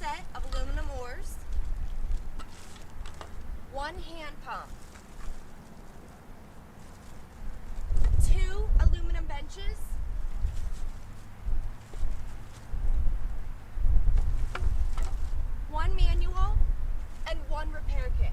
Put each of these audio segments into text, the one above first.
set of aluminum oars, 1 hand pump, 2 aluminum benches, 1 manual, and 1 repair kit.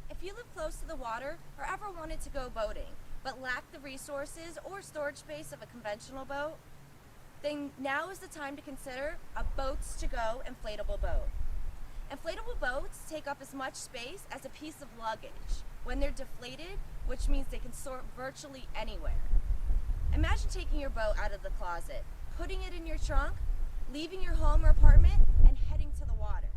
If you live close to the water or ever wanted to go boating, but lack the resources or storage space of a conventional boat, then now is the time to consider a boats to go inflatable boat. Inflatable boats take up as much space as a piece of luggage when they're deflated, which means they can store virtually anywhere. Imagine taking your boat out of the closet, putting it in your trunk, leaving your home or apartment, and heading to the water.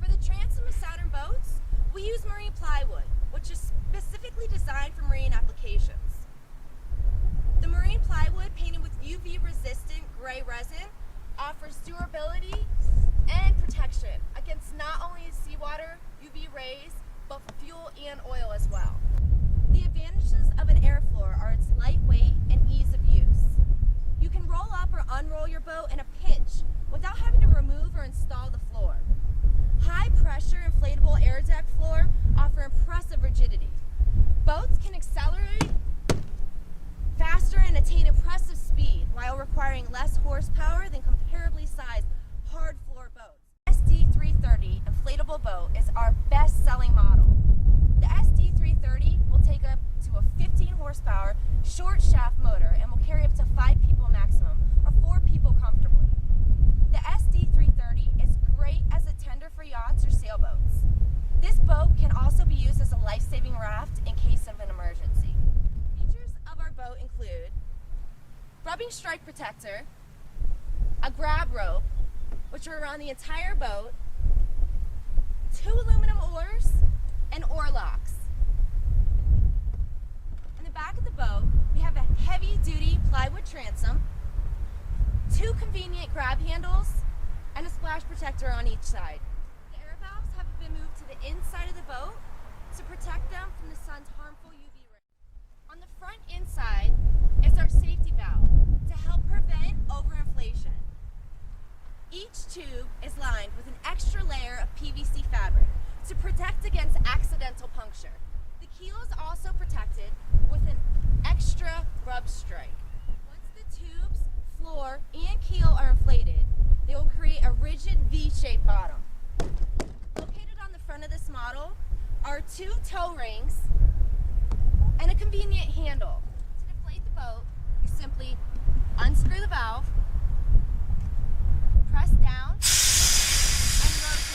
For the transom of Saturn boats, we use marine plywood, which is specifically designed for marine applications. The marine plywood, painted with UV-resistant gray resin, offers durability and protection against not only seawater, UV rays, but fuel and oil as well. The advantages of an air floor are its lightweight and ease of use. You can roll up or unroll your boat in a pinch without having to remove or install the floor. High-pressure inflatable air deck floor offer impressive rigidity. Boats can accelerate faster and attain impressive speed while requiring less horsepower than comparably sized hard floor boats. SD330 Inflatable boat is our best-selling model. The SD330 will take up to a 15 horsepower short shaft motor and will carry up to 5 people maximum or 4 people comfortably. The SD330 is great as a tender for yachts or sailboats. This boat can also be used as a life-saving raft in case of an emergency. Features of our boat include rubbing strike protector, a grab rope, which are around the entire boat, 2 aluminum oars, and oar locks. In the back of the boat, we have a heavy-duty plywood transom, 2 convenient grab handles, and a splash protector on each side. The air valves have been moved to the inside of the boat to protect them from the sun's harmful UV rays. On the front inside is our safety valve to help prevent overinflation. Each tube is lined with an extra layer of PVC fabric to protect against accidental puncture. The keel is also protected with an extra rub strike. Once the tubes, floor, and keel are inflated, they will create a rigid V-shaped bottom. Located on the front of this model are 2 tow rings and a convenient handle. To deflate the boat, you simply unscrew the valve, press down, and rotate.